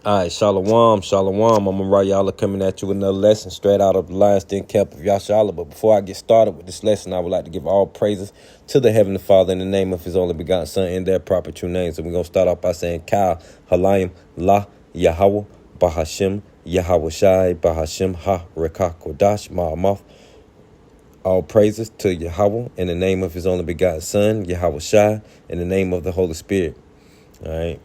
All right, shalom, shalom. I'm y'all coming at you with another lesson straight out of the Lion's Den camp of Yashala. But before I get started with this lesson, I would like to give all praises to the Heavenly Father in the name of His only begotten Son in their proper true names. And we're going to start off by saying, Kal, Halayim, La, Yahweh, Bahashim, Yahweh Shai, Bahashim, Ha, Rekah, Kodash, Ma'amoth. All praises to Yahweh in the name of His only begotten Son, Yahweh Shai, in the name of the Holy Spirit. All right.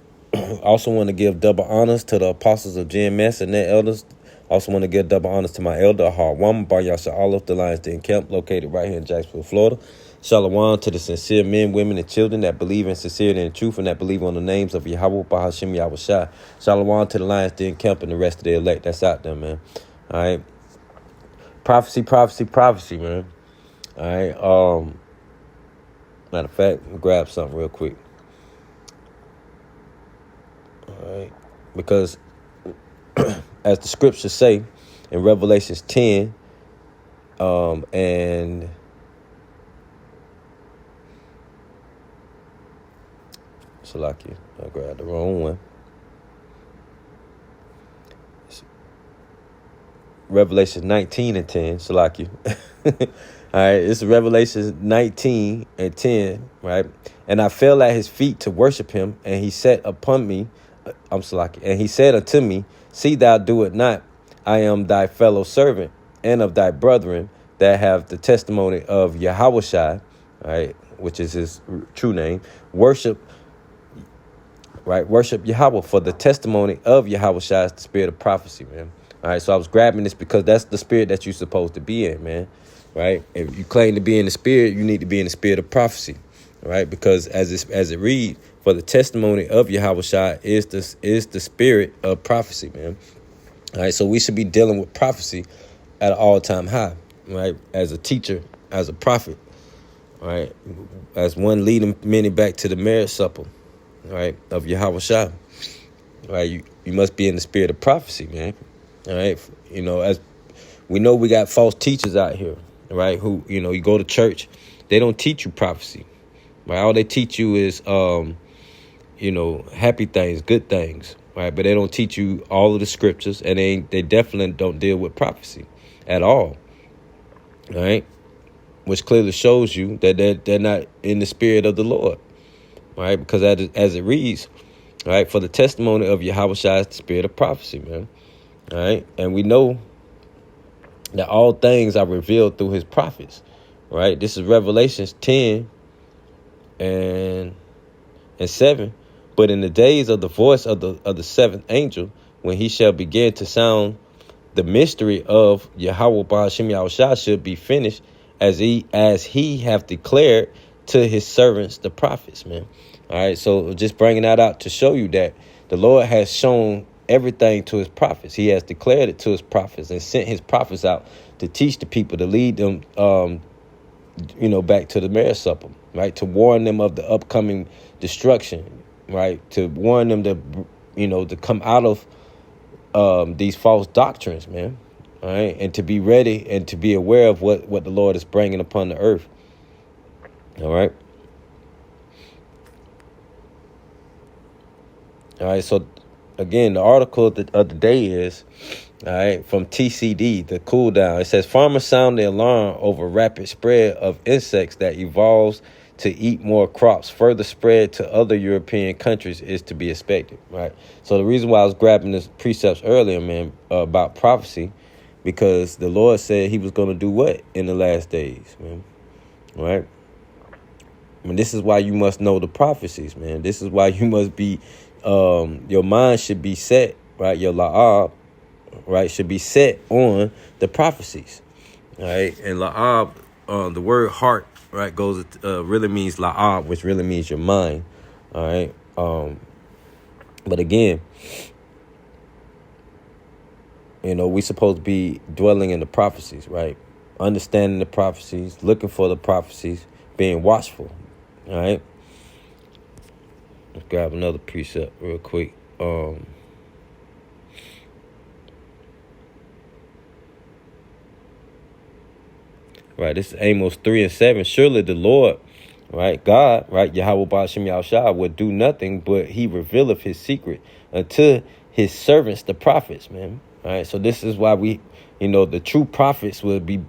Also want to give double honors to the apostles of GMS and their elders. Also want to give double honors to my elder, hard woman, Bar Yasha Olive, the Lions Den Camp, located right here in Jacksonville, Florida. Shalom to the sincere men, women, and children that believe in sincerity and truth and that believe on the names of Yahweh, Bahashim, Yahweh Shai. Shalom to the Lions Den Camp and the rest of the elect that's out there, man. All right. Prophecy, man. All right. Matter of fact, grab something real quick. All right, because as the scriptures say in Revelations 10, and Salaki, I grabbed the wrong one. Revelation 19 and 10, Salaki. All right, it's Revelation 19 and 10, right? And I fell at his feet to worship him, and he said upon me, and he said unto me, see thou do it not. I am thy fellow servant and of thy brethren that have the testimony of Yahweh Shai, right, which is his true name. Worship Yahweh, for the testimony of Yahweh Shai is the spirit of prophecy, man. All right, so I was grabbing this because that's the spirit that you're supposed to be in, man. Right? If you claim to be in the spirit, you need to be in the spirit of prophecy. Right? Because as it reads, for the testimony of Yahweh Shai is the spirit of prophecy, man. All right, so we should be dealing with prophecy at an all-time high, right? As a teacher, as a prophet, right? As one leading many back to the marriage supper, right, of Yahweh Shai. Right? You must be in the spirit of prophecy, man. All right? You know, as we know, we got false teachers out here, right? Who, you go to church, they don't teach you prophecy. Right? All they teach you is, happy things, good things, right? But they don't teach you all of the scriptures, and they definitely don't deal with prophecy at all, right? Which clearly shows you that they're not in the spirit of the Lord, right? Because as it reads, right, for the testimony of Yahweh Shai is the spirit of prophecy, man, all right? And we know that all things are revealed through his prophets, right? This is Revelations 10 and 7. But in the days of the voice of the seventh angel, when he shall begin to sound, the mystery of Yahweh Ba'ashim Yahushua should be finished, as he have declared to his servants the prophets, man. All right, so just bringing that out to show you that the Lord has shown everything to his prophets. He has declared it to his prophets and sent his prophets out to teach the people, to lead them back to the marriage supper, right? To warn them of the upcoming destruction, right? To warn them to come out of these false doctrines, man. All right, and to be ready and to be aware of what the Lord is bringing upon the earth. All right. All right. So again, the article of the day is, all right, from TCD, the cool down. It says farmers sound the alarm over rapid spread of insects that evolves to eat more crops. Further spread to other European countries is to be expected, right? So the reason why I was grabbing this precepts earlier, man, about prophecy, because the Lord said he was going to do what in the last days, man, right? I mean, this is why you must know the prophecies, man. This is why you must be, your mind should be set, right? Your la'ab, right, should be set on the prophecies, right? And la'ab, the word heart, right, goes really means la'ab, which really means your mind, all right? But again, we supposed to be dwelling in the prophecies, right? Understanding the prophecies, looking for the prophecies, being watchful, all right? Let's grab another precept real quick. Right, this is Amos 3 and 7. Surely the Lord, right, God, right, Yahweh Ba'ashim Yahushua would do nothing, but he revealeth his secret unto his servants, the prophets, man. All right. So this is why the true prophets will be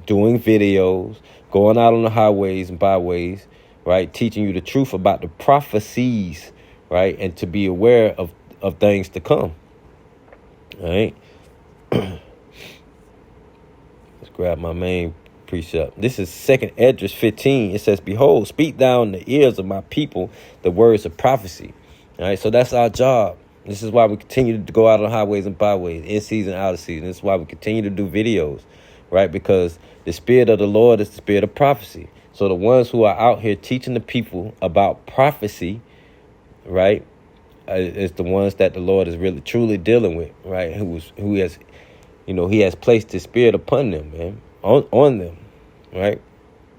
doing videos, going out on the highways and byways, right? Teaching you the truth about the prophecies, right? And to be aware of things to come. All right. Let's grab my main precept. This is 2nd Esdras 15. It says, behold, speak thou in the ears of my people the words of prophecy. All right. So that's our job. This is why we continue to go out on highways and byways, in season, out of season. This is why we continue to do videos, right? Because the Spirit of the Lord is the Spirit of prophecy. So the ones who are out here teaching the people about prophecy, right, is the ones that the Lord is really truly dealing with, right? Who has, he has placed his Spirit upon them, man, on them, right?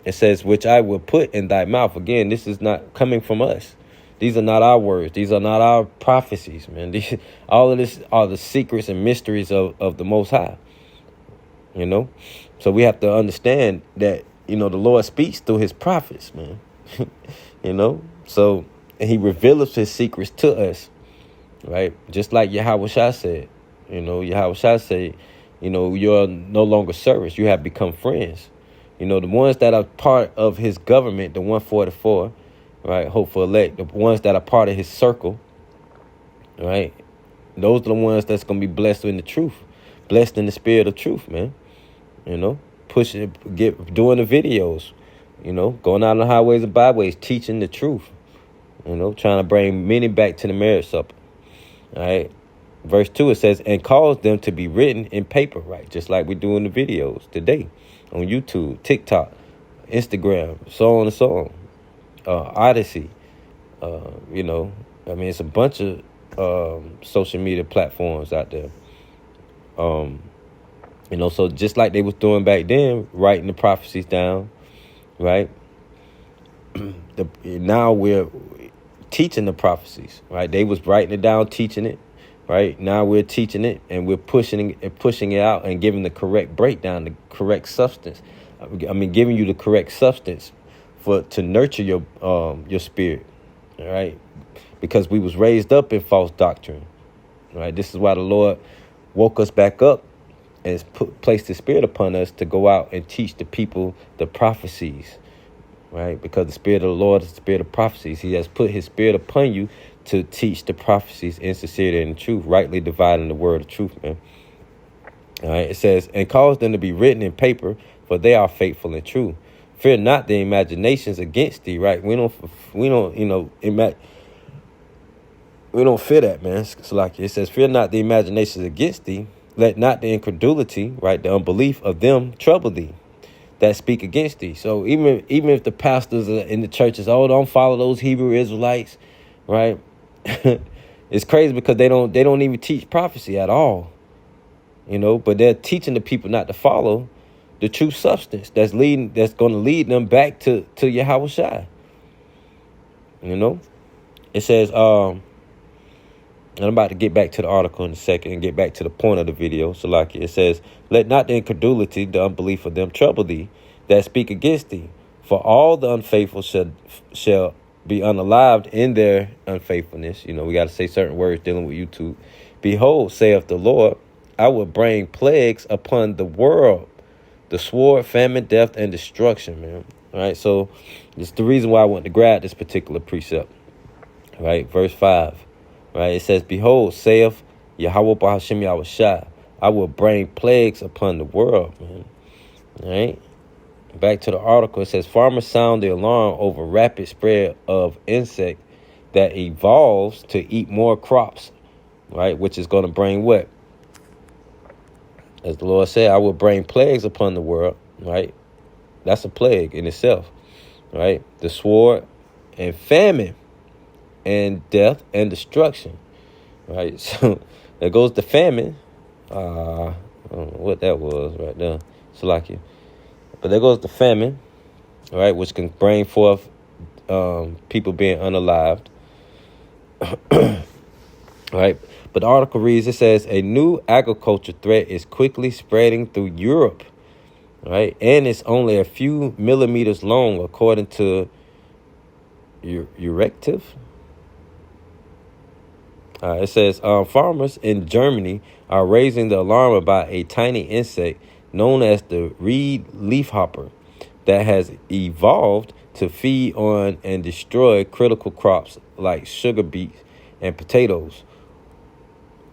It says, which I will put in thy mouth. Again, this is not coming from us. These are not our words. These are not our prophecies, man. All of this are the secrets and mysteries of the Most High, So we have to understand that, the Lord speaks through his prophets, man, So he reveals his secrets to us, right? Just like Yahweh Shai said, Yahweh Shai said, you're no longer servants. You have become friends. The ones that are part of his government, the 144, right, hopeful elect, the ones that are part of his circle, right, those are the ones that's going to be blessed in the truth, blessed in the spirit of truth, man, doing the videos, going out on the highways and byways, teaching the truth, trying to bring many back to the marriage supper, all right. Verse 2, it says, and cause them to be written in paper, right, just like we do in the videos today on YouTube, TikTok, Instagram, so on and so on. Odyssey, it's a bunch of social media platforms out there. So just like they was doing back then, writing the prophecies down, right? Now we're teaching the prophecies, right? They was writing it down, teaching it, right? Now we're teaching it, and we're pushing it out and giving the correct breakdown, the correct substance. Giving you the correct substance to nurture your spirit, all right? Because we was raised up in false doctrine, right? This is why the Lord woke us back up and placed his Spirit upon us to go out and teach the people the prophecies, right? Because the Spirit of the Lord is the Spirit of prophecies. He has put his Spirit upon you to teach the prophecies in sincerity and truth, rightly dividing the word of truth, man. All right, it says, and cause them to be written in paper, for they are faithful and true. Fear not the imaginations against thee, right? We don't fear that, man. So like it says, fear not the imaginations against thee. Let not the incredulity, right, the unbelief of them trouble thee that speak against thee. So even if the pastors in the churches, don't follow those Hebrew Israelites, right? It's crazy because they don't even teach prophecy at all, but they're teaching the people not to follow the true substance that's going to lead them back to Yahweh Shai. It says, and I'm about to get back to the article in a second and get back to the point of the video. So like it says, let not the incredulity, the unbelief of them trouble thee that speak against thee. For all the unfaithful shall be unalived in their unfaithfulness. We got to say certain words dealing with YouTube. Behold, saith the Lord, I will bring plagues upon the world, the sword, famine, death, and destruction, man. All right, so it's the reason why I want to grab this particular precept. All right, verse 5. Right, it says, behold, saith Yahweh B'Hashem Yahweh Shai, I will bring plagues upon the world, man. All right. Back to the article, it says, farmers sound the alarm over rapid spread of insect that evolves to eat more crops, right, which is going to bring what? As the Lord said, I will bring plagues upon the world, right? That's a plague in itself, right? The sword and famine and death and destruction, right? So there goes the famine. I don't know what that was right there. Salakia. But there goes the famine, right, which can bring forth people being unalived. Right? But the article reads, it says, a new agriculture threat is quickly spreading through Europe, right? And it's only a few millimeters long, according to Eurective. It says farmers in Germany are raising the alarm about a tiny insect known as the reed leafhopper that has evolved to feed on and destroy critical crops like sugar beets and potatoes.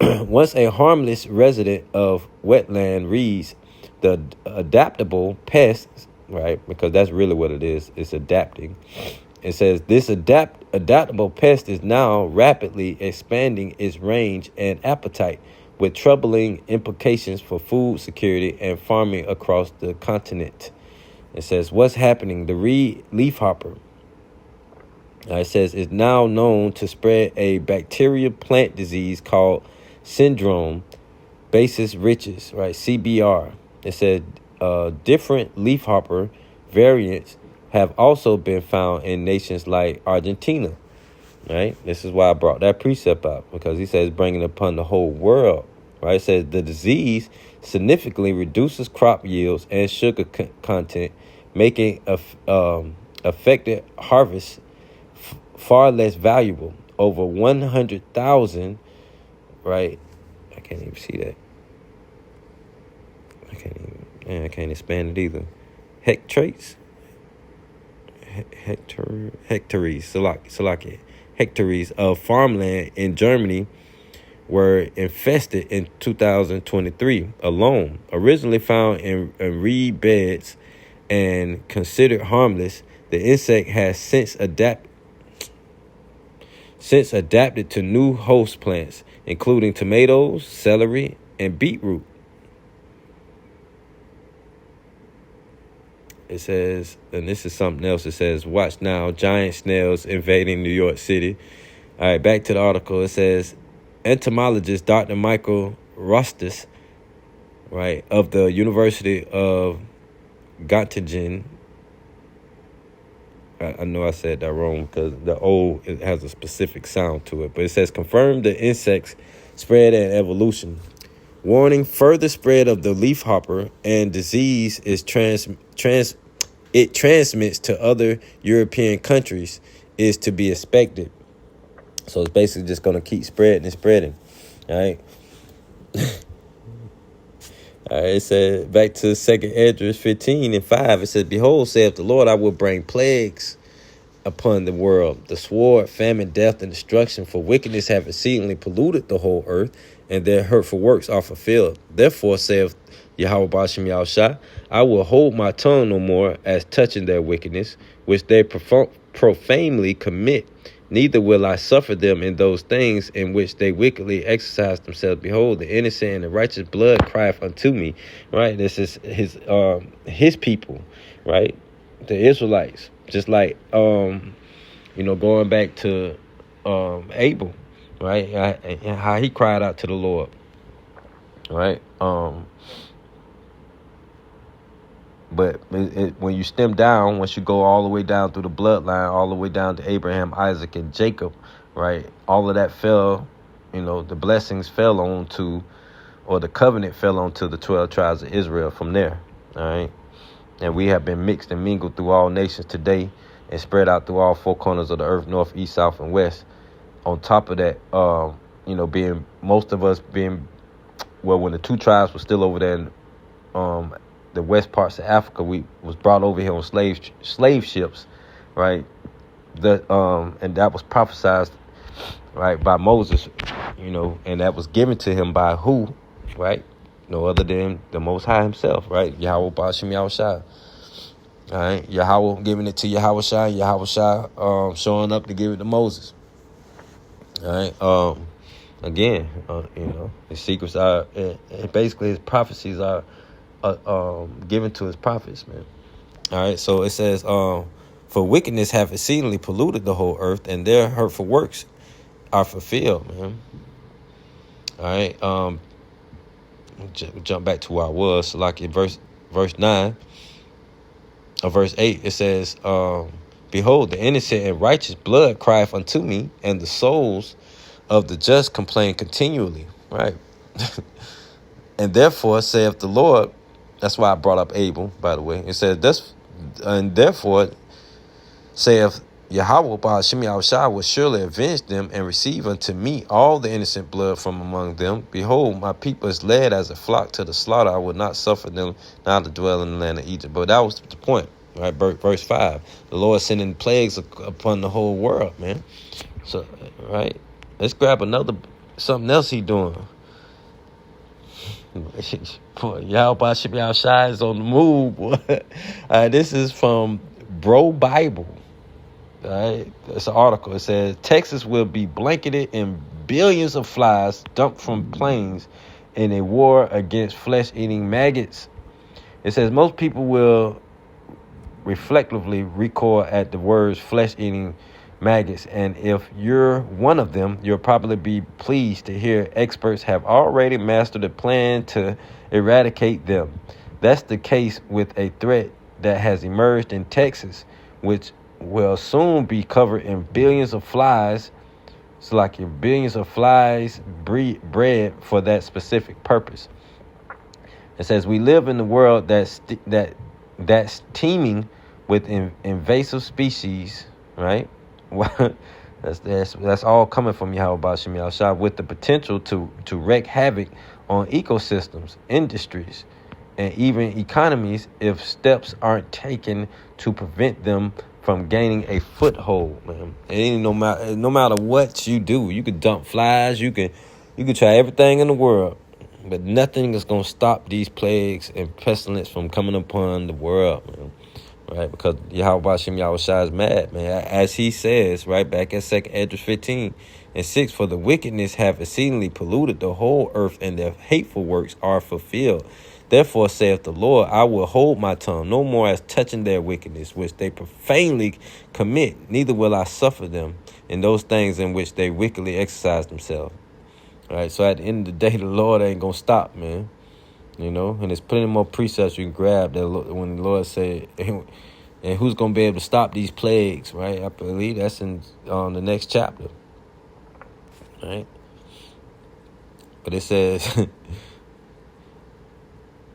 Once a harmless resident of wetland reeds, the adaptable pest, right? Because that's really what it is. It's adapting. It says this adaptable pest is now rapidly expanding its range and appetite, with troubling implications for food security and farming across the continent. It says what's happening. The reed leafhopper, it says, is now known to spread a bacterial plant disease called syndrome basis riches, right? CBR. It said different leafhopper variants have also been found in nations like Argentina, right? This is why I brought that precept up, because he says bringing upon the whole world, right? It says the disease significantly reduces crop yields and sugar content, making affected harvests far less valuable. Over 100,000, right? I can't even see that. I can't expand it either. Hectares of farmland in Germany were infested in 2023 alone. Originally found in reed beds and considered harmless, the insect has since adapted to new host plants, including tomatoes, celery, and beetroot. It says, and this is something else, it says, watch now, giant snails invading New York City. All right, back to the article. It says, entomologist Dr. Michael Rostis, right, of the University of Göttingen. I know I said that wrong because the O, it has a specific sound to it. But it says, confirmed the insect's spread and evolution. Warning, further spread of the leafhopper and disease is it transmits to other European countries is to be expected. So it's basically just going to keep spreading and spreading. All right. All right, it said, back to 2nd Esdras 15:5. It says, behold, saith the Lord, I will bring plagues upon the world, the sword, famine, death, and destruction, for wickedness have exceedingly polluted the whole earth, and their hurtful works are fulfilled. Therefore, saith Yahweh Ba'ashem Yahushua, I will hold my tongue no more as touching their wickedness, which they profanely commit. Neither will I suffer them in those things in which they wickedly exercise themselves. Behold, the innocent and the righteous blood crieth unto me. Right? This is his people, right? The Israelites. Just like going back to Abel, right? And how he cried out to the Lord. Right? But when you stem down, once you go all the way down through the bloodline, all the way down to Abraham, Isaac, and Jacob, right? All of that fell, the blessings fell onto, or the covenant fell onto the 12 tribes of Israel from there, all right? And we have been mixed and mingled through all nations today and spread out through all four corners of the earth, north, east, south, and west. On top of that, being most of us being, when the two tribes were still over there in the west parts of Africa, we was brought over here on slave ships, right? And that was prophesied, right, by Moses, and that was given to him by who, right? No other than the Most High himself, right? Yahweh Ba'ashem Yahushua. All right, Yahweh giving it to Yahweh Shai, showing up to give it to Moses. All right, again, his secrets are, and basically his prophecies are given to his prophets, man. All right, so it says, for wickedness have exceedingly polluted the whole earth, and their hurtful works are fulfilled, man. All right, jump back to where I was. So like in verse 9, or verse 8, it says, behold, the innocent and righteous blood crieth unto me, and the souls of the just complain continually, right? And therefore saith the Lord, that's why I brought up Abel, by the way. It says, and therefore saith Yahweh Ba'ashim Yahushua will surely avenge them and receive unto me all the innocent blood from among them. Behold, my people is led as a flock to the slaughter. I will not suffer them now to dwell in the land of Egypt. But that was the point, right? Verse 5. The Lord sending plagues upon the whole world, man. So, right? Let's grab something else he doing. Y'all Ba'ashim Yahushua is on the move, boy. This is from Bro Bible. All right, it's an article. It says Texas will be blanketed in billions of flies dumped from planes in a war against flesh-eating maggots. It says most people will reflectively recoil at the words flesh-eating maggots, and if you're one of them, you'll probably be pleased to hear experts have already mastered a plan to eradicate them. That's the case with a threat that has emerged in Texas, which will soon be covered in billions of flies. It's like billions of flies bred for that specific purpose. It says we live in a world that's teeming with invasive species, right? that's all coming from Yahweh Ba'ashim Yahushua, with the potential to wreak havoc on ecosystems, industries, and even economies if steps aren't taken to prevent them from gaining a foothold, man. It ain't no matter what you do. You could dump flies, you could try everything in the world, but nothing is gonna stop these plagues and pestilence from coming upon the world, man. Right? Because Yahweh Ba'ashim Yahushua is mad, man. As he says, right back at 2 Esdras 15:6, for the wickedness have exceedingly polluted the whole earth, and their hateful works are fulfilled. Therefore saith the Lord, I will hold my tongue no more as touching their wickedness, which they profanely commit, neither will I suffer them in those things in which they wickedly exercise themselves. All right, so at the end of the day, the Lord ain't gonna stop, man. You know, and there's plenty more precepts you can grab that when the Lord said, and who's gonna be able to stop these plagues, right? I believe that's in the next chapter, right? But it says.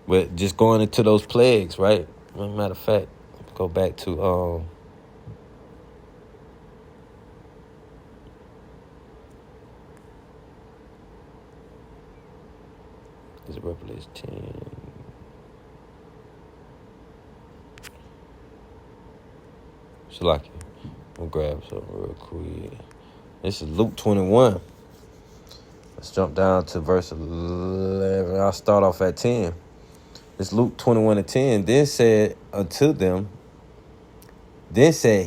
But just going into those plagues, right? Matter of fact, go back to is it Revelation 10? Shalaki. We'll grab something real quick. This is Luke 21. Let's jump down to verse 11. I'll start off at 10. It's Luke 21:10. Then said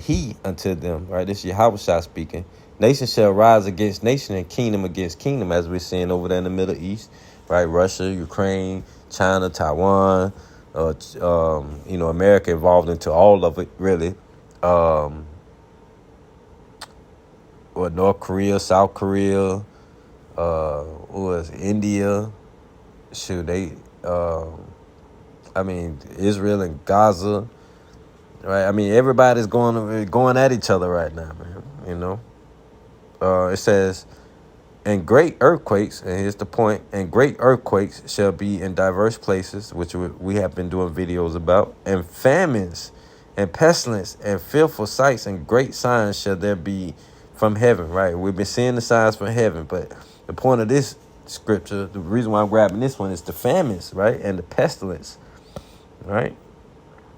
he unto them, right? This is Yahweh speaking. Nation shall rise against nation and kingdom against kingdom, as we're seeing over there in the Middle East, right? Russia, Ukraine, China, Taiwan, America involved into all of it, really. North Korea, South Korea, India, Israel and Gaza, right? I mean, everybody's going at each other right now, man. You know, it says, and great earthquakes, and here's the point, and great earthquakes shall be in diverse places, which we have been doing videos about, and famines and pestilence and fearful sights and great signs shall there be from heaven, right? We've been seeing the signs from heaven, but the point of this scripture, the reason why I'm grabbing this one is the famines, right? And the pestilence, right?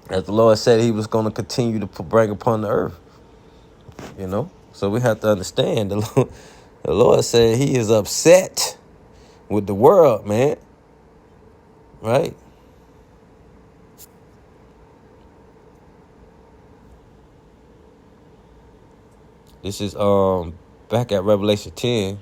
As the Lord said he was going to continue to bring upon the earth, you know? So we have to understand the Lord said he is upset with the world, man, right? This is back at Revelation 10.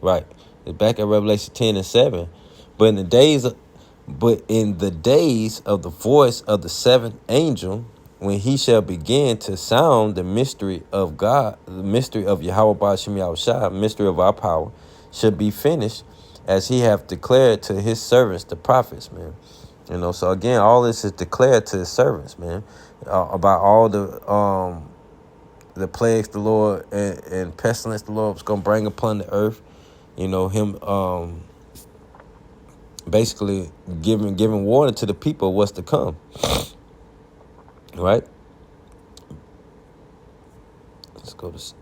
Right. It's back at Revelation 10:7. But in the days of the voice of the seventh angel, when he shall begin to sound the mystery of God, the mystery of Yahweh Ba'ashim Yahushua, mystery of our power, should be finished, as he hath declared to his servants, the prophets, man. You know, so again, all this is declared to his servants, man, about all the plagues the Lord and pestilence the Lord was going to bring upon the earth, Him basically giving warning to the people of what's to come. Right? Let's go to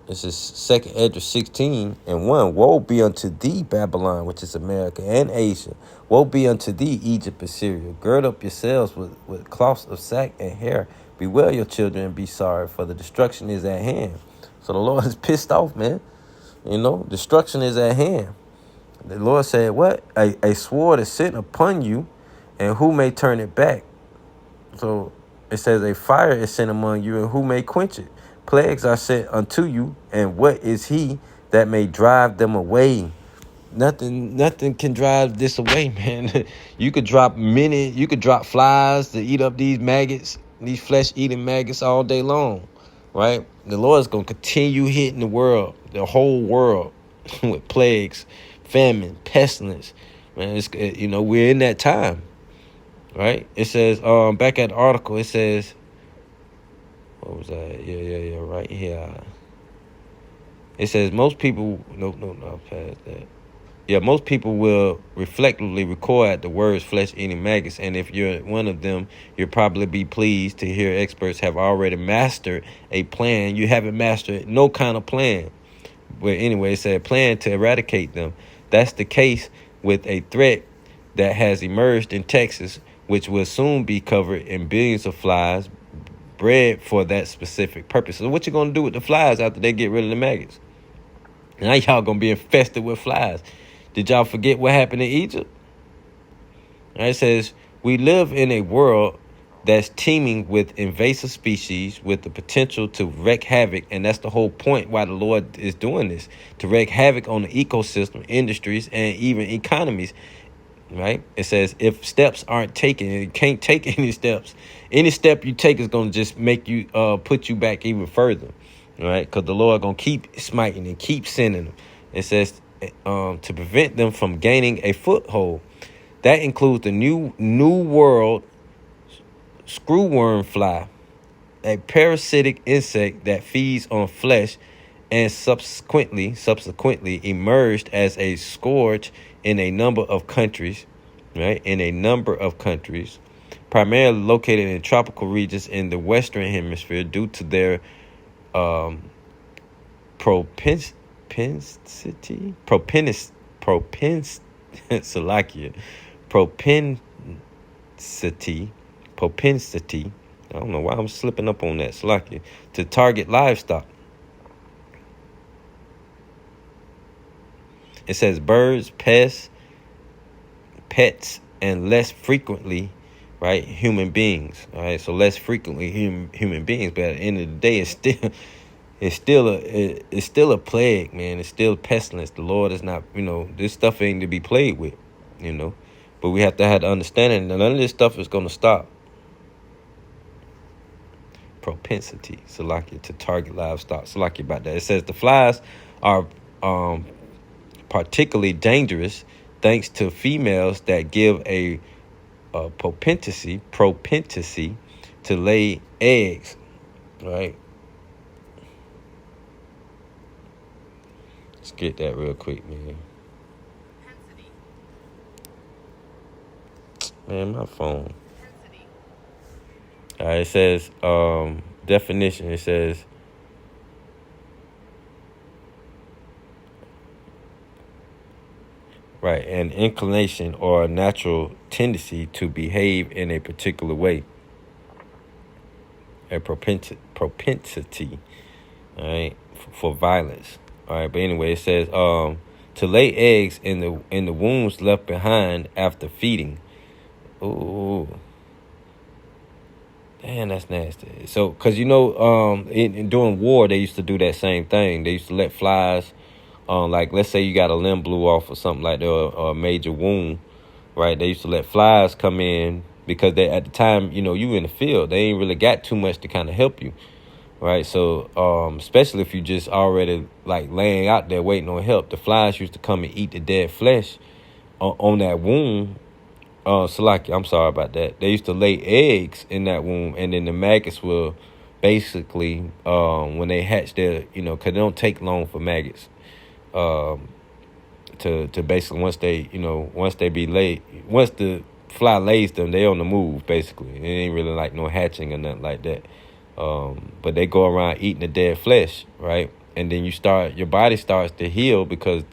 this is 2nd Ezra 16:1. Woe be unto thee, Babylon, which is America and Asia. Woe be unto thee, Egypt and Syria. Gird up yourselves with cloths of sack and hair. Bewail your children and be sorry, for the destruction is at hand. So the Lord is pissed off, man. Destruction is at hand. The Lord said, what? A sword is sent upon you, and who may turn it back? So it says a fire is sent among you, and who may quench it? Plagues are sent unto you, and what is he that may drive them away? Nothing can drive this away, man. You could drop flies to eat up these maggots, these flesh-eating maggots all day long, right? The Lord's going to continue hitting the whole world, with plagues, famine, pestilence. Man, we're in that time, right? It says, back at the article, it says, what was that? Yeah, right here. It says most people, no, past that. Yeah, most people will reflectively recoil at the words flesh-eating maggots, and if you're one of them, you'll probably be pleased to hear experts have already mastered a plan. You haven't mastered no kind of plan. But anyway, it said plan to eradicate them. That's the case with a threat that has emerged in Texas, which will soon be covered in billions of flies bred for that specific purpose. So what you going to do with the flies after they get rid of the maggots? Now y'all going to be infested with flies. Did y'all forget what happened in Egypt? It says, we live in a world that's teeming with invasive species with the potential to wreak havoc. And that's the whole point why the Lord is doing this, to wreak havoc on the ecosystem, industries, and even economies. Right? It says if steps aren't taken, and you can't take any steps. Any step you take is going to just make you put you back even further. Right? Because the Lord going to keep smiting and keep sending them. It says to prevent them from gaining a foothold. That includes the new world screwworm fly, a parasitic insect that feeds on flesh and subsequently emerged as a scourge in a number of countries, right? In a number of countries, primarily located in tropical regions in the Western Hemisphere due to their propensity propensity, I don't know why I'm slipping up on that, Salakia, to target livestock. It says birds, pets, and less frequently, right, human beings. All right, so less frequently human beings, but at the end of the day, it's still a plague, man. It's still pestilence. The Lord is not, this stuff ain't to be played with, But we have to have the understanding that none of this stuff is going to stop. Propensity, Salakia, to target livestock. Salakia about that. It says the flies are particularly dangerous thanks to females that give a propensity to lay eggs, right? Let's get that real quick, man. Man, my phone. All right, it says definition. It says right, an inclination or a natural tendency to behave in a particular way. A propensity, all right, for violence. All right, but anyway, it says to lay eggs in the wombs left behind after feeding. Ooh. Damn, that's nasty. So, because, during war, they used to do that same thing. They used to let flies, like, let's say you got a limb blew off or something like that, or a major wound, right? They used to let flies come in because they, at the time, you in the field. They ain't really got too much to kind of help you, right? So, especially if you just already, like, laying out there waiting on help, the flies used to come and eat the dead flesh on that wound. Salaki, I'm sorry about that. They used to lay eggs in that womb, and then the maggots will basically, when they hatch, because it don't take long for maggots um, to basically once they be laid, once the fly lays them, they on the move basically. It ain't really like no hatching or nothing like that. But they go around eating the dead flesh, right? And then your body starts to heal because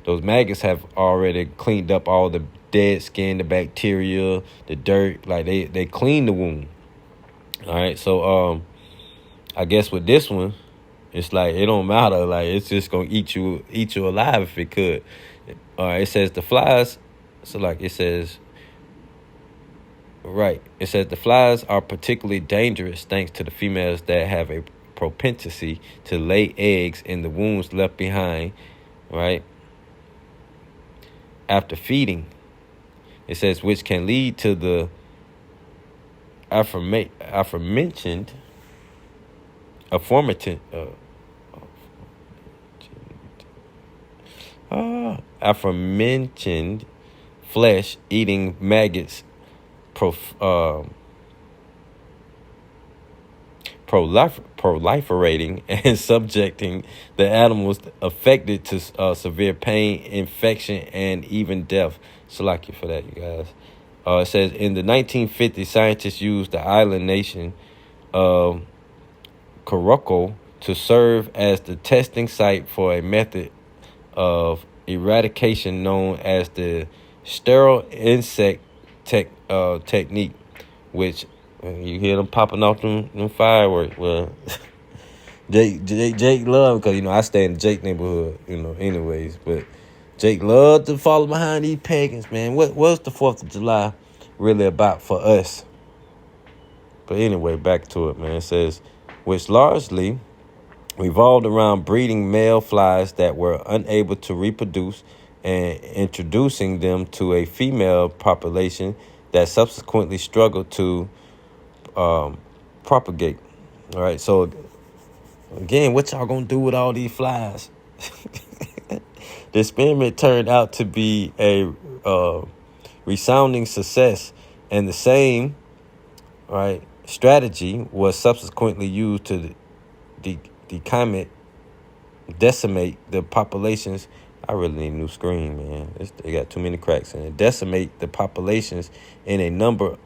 those maggots have already cleaned up all the dead skin, the bacteria, the dirt. Like they clean the wound. All right, so I guess with this one, it's like it don't matter. Like it's just gonna eat you alive if it could. It says the flies. So like it says, right? It says the flies are particularly dangerous thanks to the females that have a propensity to lay eggs in the wounds left behind, right? After feeding, it says which can lead to the aforementioned flesh-eating maggots proliferating and subjecting the animals affected to severe pain, infection, and even death. Salaki for that, you guys. It says in the 1950s, scientists used the island nation of Morocco to serve as the testing site for a method of eradication known as the sterile insect technique, which you hear them popping off them fireworks. Well, Jake love, because I stay in the Jake neighborhood, anyways. But Jake loved to follow behind these pagans, man. What's the 4th of July really about for us? But anyway, back to it, man. It says, which largely revolved around breeding male flies that were unable to reproduce and introducing them to a female population that subsequently struggled to propagate. All right, so again, what y'all gonna do with all these flies? The experiment turned out to be a resounding success, and the same strategy was subsequently used to decimate the populations. I really need a new screen, man. They got too many cracks in it. Decimate the populations in a number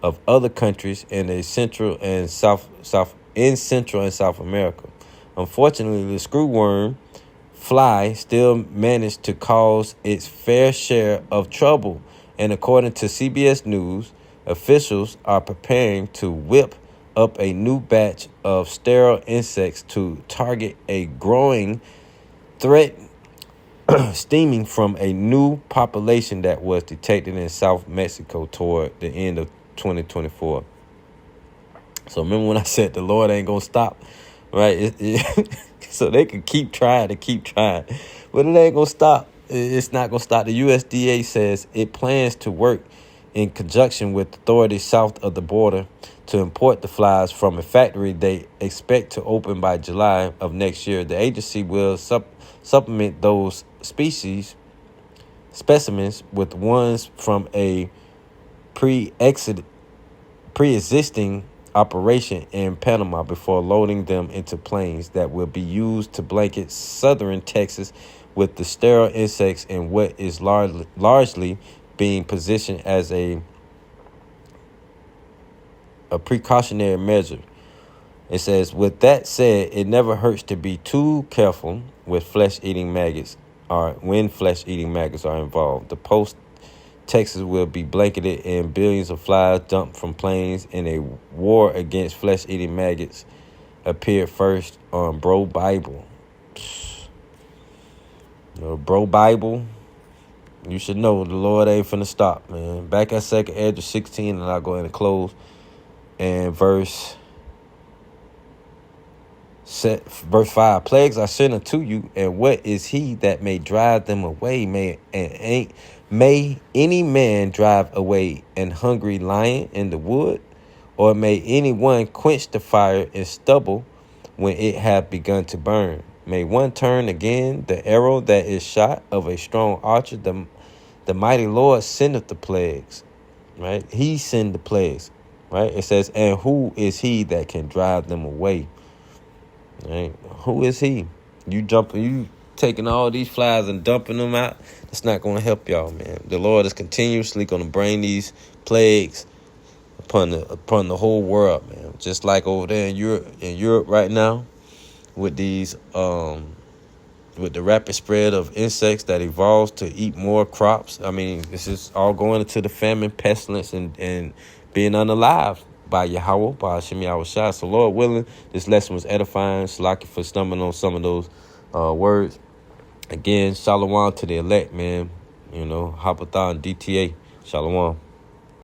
of other countries in Central and South America. Unfortunately, the screwworm fly still managed to cause its fair share of trouble, and according to CBS News, officials are preparing to whip up a new batch of sterile insects to target a growing threat stemming from a new population that was detected in South Mexico toward the end of 2024. So remember when I said the Lord ain't gonna stop, right? So they can keep trying, but it ain't gonna stop. It's not gonna stop. The USDA says it plans to work in conjunction with authorities south of the border to import the flies from a factory they expect to open by July of next year. The agency will supplement those specimens with ones from a pre-existing operation in Panama before loading them into planes that will be used to blanket southern Texas with the sterile insects in what is largely being positioned as a precautionary measure. It says, with that said, it never hurts to be too careful with flesh-eating maggots when flesh-eating maggots are involved. The post Texas will be blanketed in billions of flies dumped from planes in a war against flesh-eating maggots appeared first on Bro Bible. Bro Bible, you should know the Lord ain't finna stop, man. Back at 2nd Ezra 16, and I'll go ahead and close. And verse 5, plagues are sent unto you, and what is he that may drive them away? May any man drive away an hungry lion in the wood? Or may anyone quench the fire in stubble when it have begun to burn? May one turn again the arrow that is shot of a strong archer? The mighty Lord sendeth the plagues, right? He send the plagues, right? It says, and who is he that can drive them away? Right? Who is he? You taking all these flies and dumping them out, that's not going to help y'all, man. The Lord is continuously going to bring these plagues upon the whole world, man. Just like over there in Europe right now, with these with the rapid spread of insects that evolves to eat more crops. I mean, this is all going into the famine, pestilence, and being unalive by Yahweh, by Hashem Yahweh Shai. So, Lord willing, this lesson was edifying. Slaki for stumbling on some of those words. Again, shalom to the elect, man. You know, Hapatha and DTA. Shalom.